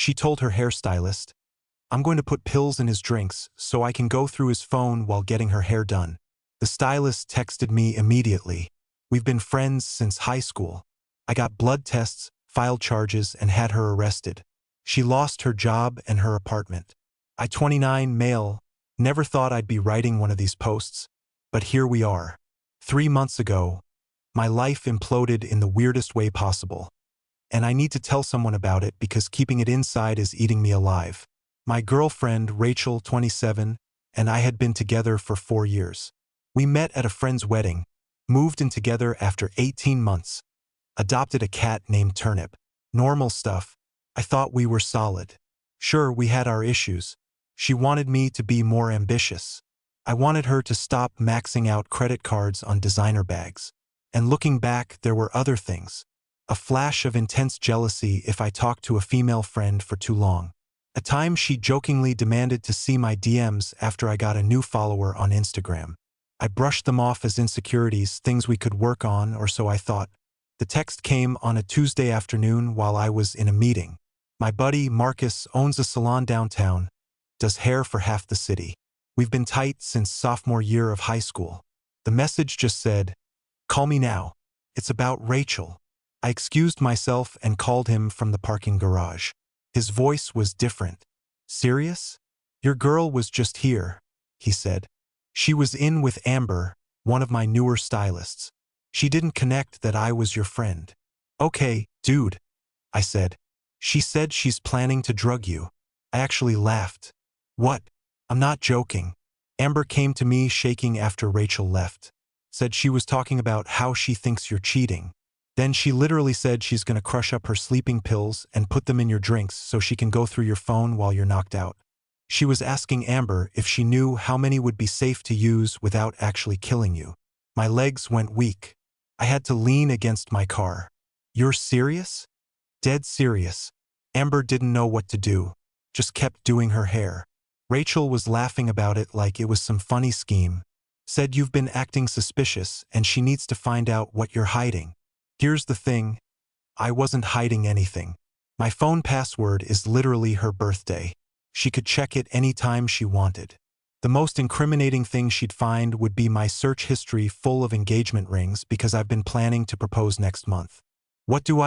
She told her hairstylist, "I'm going to put pills in his drinks so I can go through his phone while getting her hair done." The stylist texted me immediately. "We've been friends since high school. I got blood tests, filed charges, and had her arrested. She lost her job and her apartment." I, 29, male, never thought I'd be writing one of these posts, but here we are. 3 months ago, my life imploded in the weirdest way possible. And I need to tell someone about it because keeping it inside is eating me alive. My girlfriend, Rachel, 27, and I had been together for 4 years. We met at a friend's wedding, moved in together after 18 months, adopted a cat named Turnip. Normal stuff. I thought we were solid. Sure, we had our issues. She wanted me to be more ambitious. I wanted her to stop maxing out credit cards on designer bags. And looking back, there were other things. A flash of intense jealousy if I talked to a female friend for too long. At times she jokingly demanded to see my DMs after I got a new follower on Instagram. I brushed them off as insecurities, things we could work on, or so I thought. The text came on a Tuesday afternoon while I was in a meeting. My buddy Marcus owns a salon downtown, does hair for half the city. We've been tight since sophomore year of high school. The message just said, "Call me now. It's about Rachel." I excused myself and called him from the parking garage. His voice was different. "Serious? Your girl was just here," he said. "She was in with Amber, one of my newer stylists. She didn't connect that I was your friend." "Okay, dude," I said. "She said she's planning to drug you." I actually laughed. "What? I'm not joking." Amber came to me shaking after Rachel left. Said she was talking about how she thinks you're cheating. Then she literally said she's going to crush up her sleeping pills and put them in your drinks so she can go through your phone while you're knocked out. She was asking Amber if she knew how many would be safe to use without actually killing you. My legs went weak. I had to lean against my car. "You're serious?" "Dead serious." Amber didn't know what to do, just kept doing her hair. Rachel was laughing about it like it was some funny scheme. Said you've been acting suspicious and she needs to find out what you're hiding. Here's the thing. I wasn't hiding anything. My phone password is literally her birthday. She could check it anytime she wanted. The most incriminating thing she'd find would be my search history full of engagement rings because I've been planning to propose next month. What do?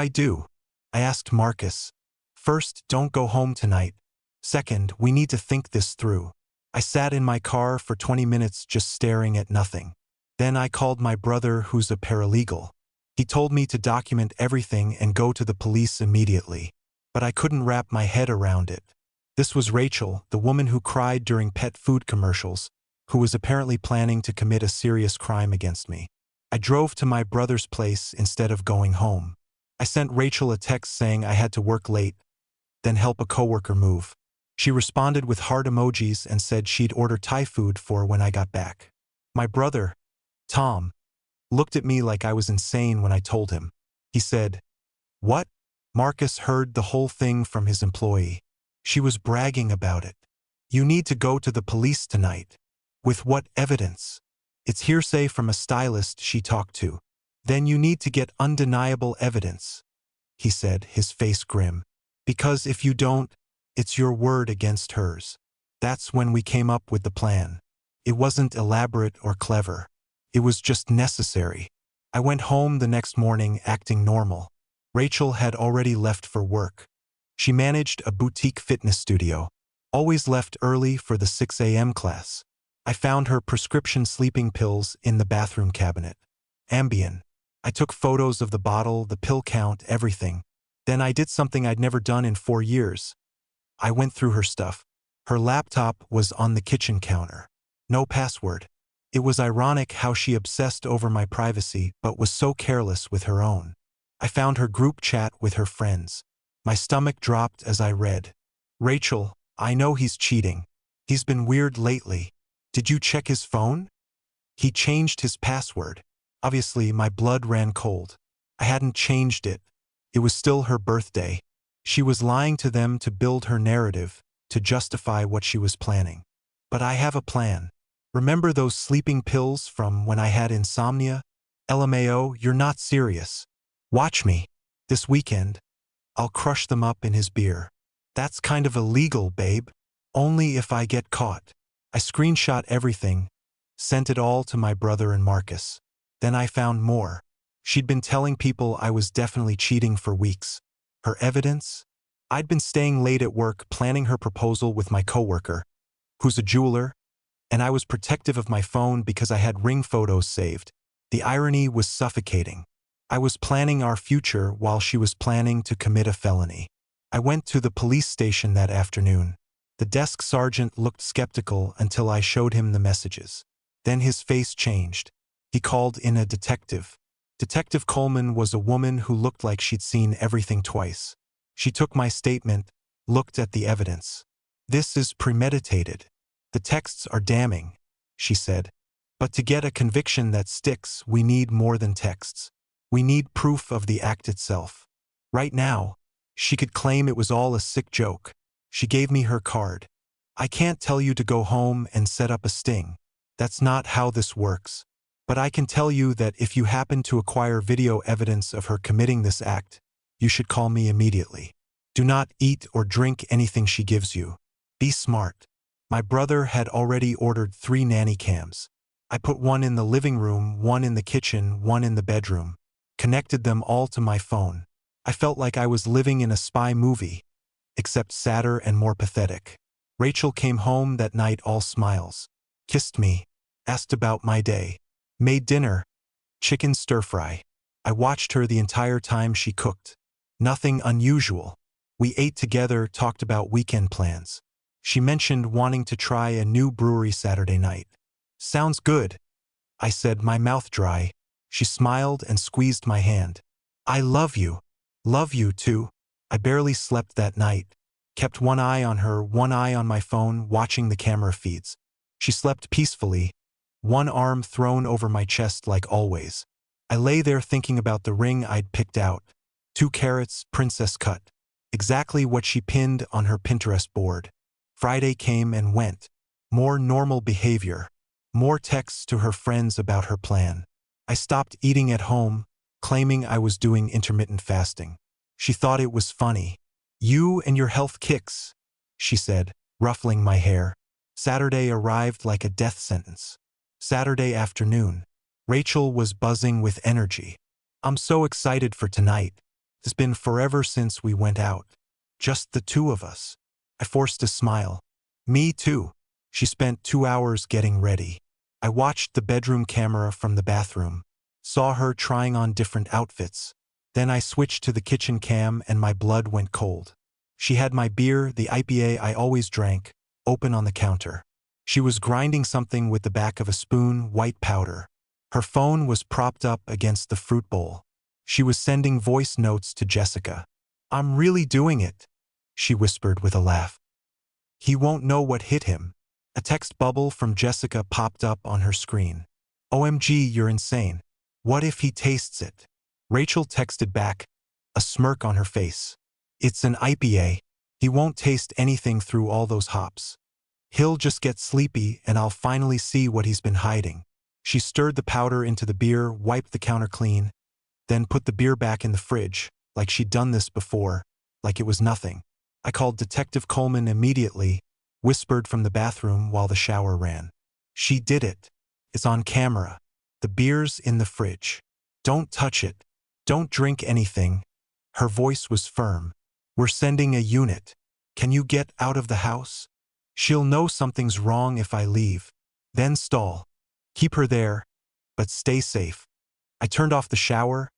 I asked Marcus. "First, don't go home tonight. Second, we need to think this through." I sat in my car for 20 minutes just staring at nothing. Then I called my brother, who's a paralegal. He told me to document everything and go to the police immediately. But I couldn't wrap my head around it. This was Rachel, the woman who cried during pet food commercials, who was apparently planning to commit a serious crime against me. I drove to my brother's place instead of going home. I sent Rachel a text saying I had to work late, then help a coworker move. She responded with heart emojis and said she'd order Thai food for when I got back. My brother, Tom, looked at me like I was insane when I told him. He said, "What?" Marcus heard the whole thing from his employee. "She was bragging about it. You need to go to the police tonight." "With what evidence?" "It's hearsay from a stylist she talked to." "Then you need to get undeniable evidence," he said, his face grim. "Because if you don't, it's your word against hers." That's when we came up with the plan. It wasn't elaborate or clever. It was just necessary. I went home the next morning acting normal. Rachel had already left for work. She managed a boutique fitness studio, always left early for the 6 a.m. class. I found her prescription sleeping pills in the bathroom cabinet. Ambien. I took photos of the bottle, the pill count, everything. Then I did something I'd never done in 4 years. I went through her stuff. Her laptop was on the kitchen counter. No password. It was ironic how she obsessed over my privacy but was so careless with her own. I found her group chat with her friends. My stomach dropped as I read. "Rachel, I know he's cheating. He's been weird lately. Did you check his phone? He changed his password." Obviously, my blood ran cold. I hadn't changed it. It was still her birthday. She was lying to them to build her narrative, to justify what she was planning. But I have a plan. Remember those sleeping pills from when I had insomnia? LMAO, you're not serious. Watch me. This weekend, I'll crush them up in his beer. That's kind of illegal, babe. Only if I get caught. I screenshot everything, sent it all to my brother and Marcus. Then I found more. She'd been telling people I was definitely cheating for weeks. Her evidence? I'd been staying late at work planning her proposal with my coworker, who's a jeweler, and I was protective of my phone because I had ring photos saved. The irony was suffocating. I was planning our future while she was planning to commit a felony. I went to the police station that afternoon. The desk sergeant looked skeptical until I showed him the messages. Then his face changed. He called in a detective. Detective Coleman was a woman who looked like she'd seen everything twice. She took my statement, looked at the evidence. This is premeditated. The texts are damning, she said. But to get a conviction that sticks, we need more than texts. We need proof of the act itself. Right now, she could claim it was all a sick joke. She gave me her card. I can't tell you to go home and set up a sting. That's not how this works. But I can tell you that if you happen to acquire video evidence of her committing this act, you should call me immediately. Do not eat or drink anything she gives you. Be smart. My brother had already ordered 3 nanny cams. I put one in the living room, one in the kitchen, one in the bedroom. Connected them all to my phone. I felt like I was living in a spy movie, except sadder and more pathetic. Rachel came home that night all smiles. Kissed me. Asked about my day. Made dinner. Chicken stir-fry. I watched her the entire time she cooked. Nothing unusual. We ate together, talked about weekend plans. She mentioned wanting to try a new brewery Saturday night. Sounds good, I said, my mouth dry. She smiled and squeezed my hand. I love you. Love you too. I barely slept that night. Kept one eye on her, one eye on my phone, watching the camera feeds. She slept peacefully, one arm thrown over my chest like always. I lay there thinking about the ring I'd picked out. 2 carats, princess cut. Exactly what she pinned on her Pinterest board. Friday came and went. More normal behavior. More texts to her friends about her plan. I stopped eating at home, claiming I was doing intermittent fasting. She thought it was funny. You and your health kicks, she said, ruffling my hair. Saturday arrived like a death sentence. Saturday afternoon. Rachel was buzzing with energy. I'm so excited for tonight. It's been forever since we went out. Just the 2 of us. I forced a smile. Me too. She spent 2 hours getting ready. I watched the bedroom camera from the bathroom. Saw her trying on different outfits. Then I switched to the kitchen cam and my blood went cold. She had my beer, the IPA I always drank, open on the counter. She was grinding something with the back of a spoon, white powder. Her phone was propped up against the fruit bowl. She was sending voice notes to Jessica. I'm really doing it, she whispered with a laugh. He won't know what hit him. A text bubble from Jessica popped up on her screen. OMG, you're insane. What if he tastes it? Rachel texted back, a smirk on her face. It's an IPA. He won't taste anything through all those hops. He'll just get sleepy and I'll finally see what he's been hiding. She stirred the powder into the beer, wiped the counter clean, then put the beer back in the fridge, like she'd done this before, like it was nothing. I called Detective Coleman immediately, whispered from the bathroom while the shower ran. She did it. It's on camera. The beer's in the fridge. Don't touch it. Don't drink anything. Her voice was firm. We're sending a unit. Can you get out of the house? She'll know something's wrong if I leave. Then stall. Keep her there, but stay safe. I turned off the shower,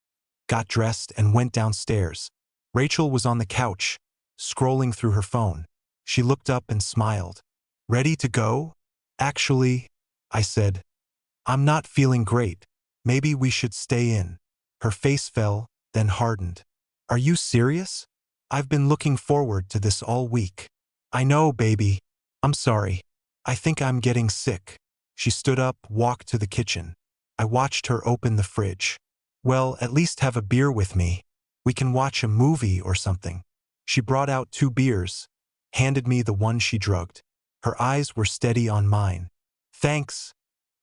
got dressed, and went downstairs. Rachel was on the couch, scrolling through her phone. She looked up and smiled. Ready to go? Actually, I said, I'm not feeling great. Maybe we should stay in. Her face fell, then hardened. Are you serious? I've been looking forward to this all week. I know, baby. I'm sorry. I think I'm getting sick. She stood up, walked to the kitchen. I watched her open the fridge. Well, at least have a beer with me. We can watch a movie or something. She brought out 2 beers, handed me the one she drugged. Her eyes were steady on mine. Thanks,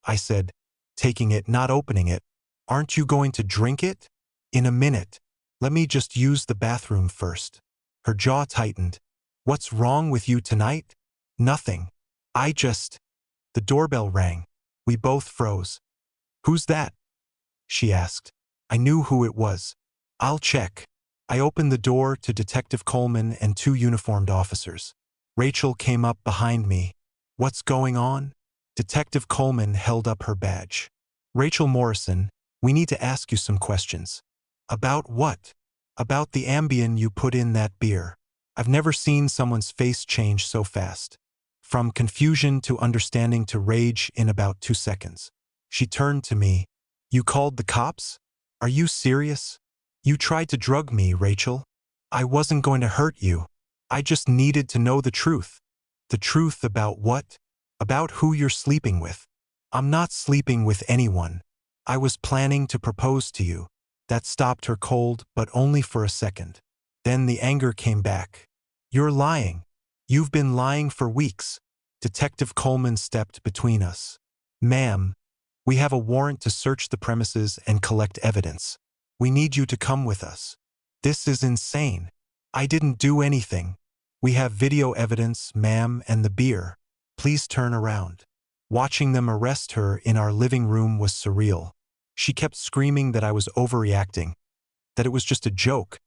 I said, taking it, not opening it. Aren't you going to drink it? In a minute. Let me just use the bathroom first. Her jaw tightened. What's wrong with you tonight? Nothing. The doorbell rang. We both froze. Who's that? She asked. I knew who it was. I'll check. I opened the door to Detective Coleman and two uniformed officers. Rachel came up behind me. What's going on? Detective Coleman held up her badge. Rachel Morrison, we need to ask you some questions. About what? About the Ambien you put in that beer. I've never seen someone's face change so fast. From confusion to understanding to rage in about 2 seconds. She turned to me. You called the cops? Are you serious? You tried to drug me, Rachel. I wasn't going to hurt you. I just needed to know the truth. The truth about what? About who you're sleeping with. I'm not sleeping with anyone. I was planning to propose to you. That stopped her cold, but only for a second. Then the anger came back. You're lying. You've been lying for weeks. Detective Coleman stepped between us. Ma'am, we have a warrant to search the premises and collect evidence. We need you to come with us. This is insane. I didn't do anything. We have video evidence, ma'am, and the beer. Please turn around. Watching them arrest her in our living room was surreal. She kept screaming that I was overreacting, that it was just a joke,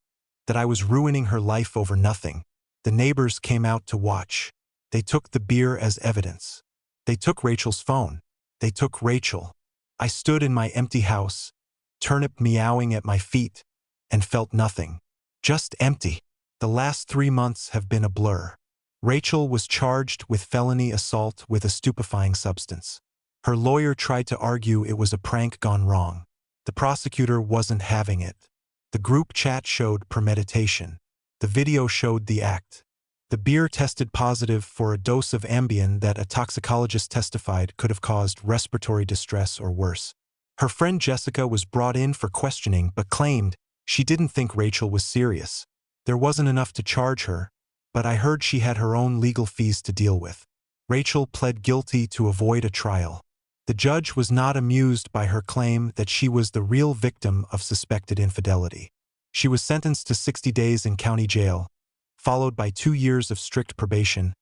that I was ruining her life over nothing. The neighbors came out to watch. They took the beer as evidence. They took Rachel's phone. They took Rachel. I stood in my empty house, Turnip meowing at my feet, and felt nothing. Just empty. The last 3 months have been a blur. Rachel was charged with felony assault with a stupefying substance. Her lawyer tried to argue it was a prank gone wrong. The prosecutor wasn't having it. The group chat showed premeditation. The video showed the act. The beer tested positive for a dose of Ambien that a toxicologist testified could have caused respiratory distress or worse. Her friend Jessica was brought in for questioning but claimed she didn't think Rachel was serious. There wasn't enough to charge her, but I heard she had her own legal fees to deal with. Rachel pled guilty to avoid a trial. The judge was not amused by her claim that she was the real victim of suspected infidelity. She was sentenced to 60 days in county jail, followed by 2 years of strict probation,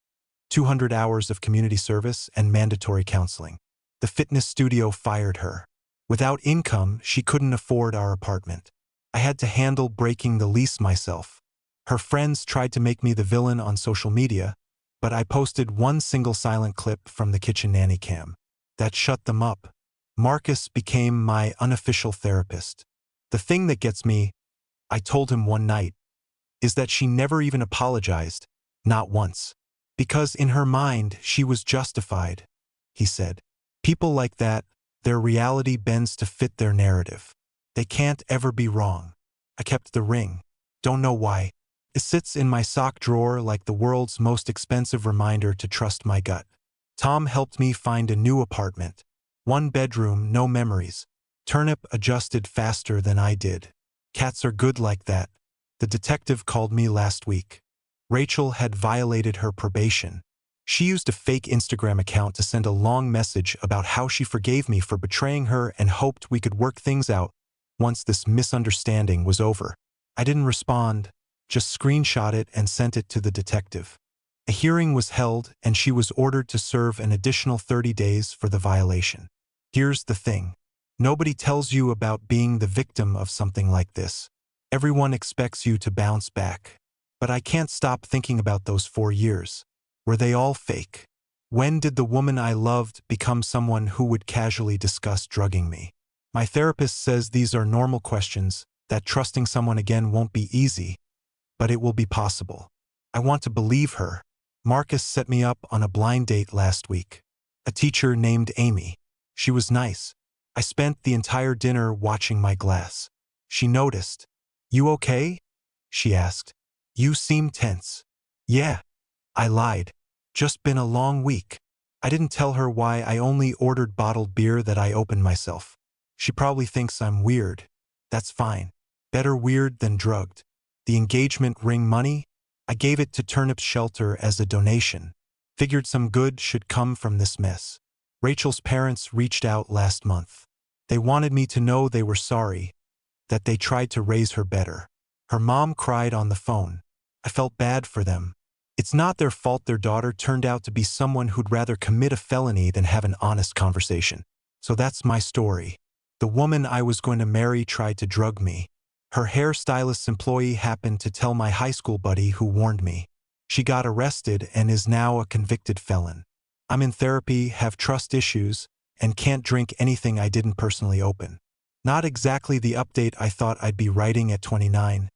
200 hours of community service, and mandatory counseling. The fitness studio fired her. Without income, she couldn't afford our apartment. I had to handle breaking the lease myself. Her friends tried to make me the villain on social media, but I posted one single silent clip from the kitchen nanny cam. That shut them up. Marcus became my unofficial therapist. The thing that gets me, I told him one night, is that she never even apologized, not once. Because in her mind, she was justified, he said. People like that, their reality bends to fit their narrative. They can't ever be wrong. I kept the ring. Don't know why. It sits in my sock drawer like the world's most expensive reminder to trust my gut. Tom helped me find a new apartment. 1 bedroom, no memories. Turnip adjusted faster than I did. Cats are good like that. The detective called me last week. Rachel had violated her probation. She used a fake Instagram account to send a long message about how she forgave me for betraying her and hoped we could work things out once this misunderstanding was over. I didn't respond, just screenshot it and sent it to the detective. A hearing was held and she was ordered to serve an additional 30 days for the violation. Here's the thing. Nobody tells you about being the victim of something like this. Everyone expects you to bounce back. But I can't stop thinking about those 4 years. Were they all fake? When did the woman I loved become someone who would casually discuss drugging me? My therapist says these are normal questions, that trusting someone again won't be easy, but it will be possible. I want to believe her. Marcus set me up on a blind date last week. A teacher named Amy. She was nice. I spent the entire dinner watching my glass. She noticed. You okay? She asked. You seem tense. Yeah. I lied. Just been a long week. I didn't tell her why I only ordered bottled beer that I opened myself. She probably thinks I'm weird. That's fine. Better weird than drugged. The engagement ring money? I gave it to Turnip's shelter as a donation. Figured some good should come from this mess. Rachel's parents reached out last month. They wanted me to know they were sorry, that they tried to raise her better. Her mom cried on the phone. I felt bad for them. It's not their fault their daughter turned out to be someone who'd rather commit a felony than have an honest conversation. So that's my story. The woman I was going to marry tried to drug me. Her hairstylist employee happened to tell my high school buddy who warned me. She got arrested and is now a convicted felon. I'm in therapy, have trust issues, and can't drink anything I didn't personally open. Not exactly the update I thought I'd be writing at 29,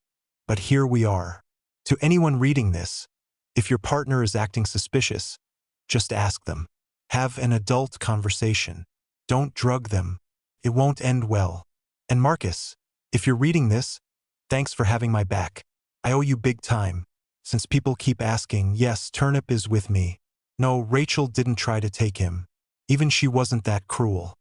but here we are. To anyone reading this, if your partner is acting suspicious, just ask them. Have an adult conversation. Don't drug them. It won't end well. And Marcus, if you're reading this, thanks for having my back. I owe you big time. Since people keep asking, yes, Turnip is with me. No, Rachel didn't try to take him. Even she wasn't that cruel.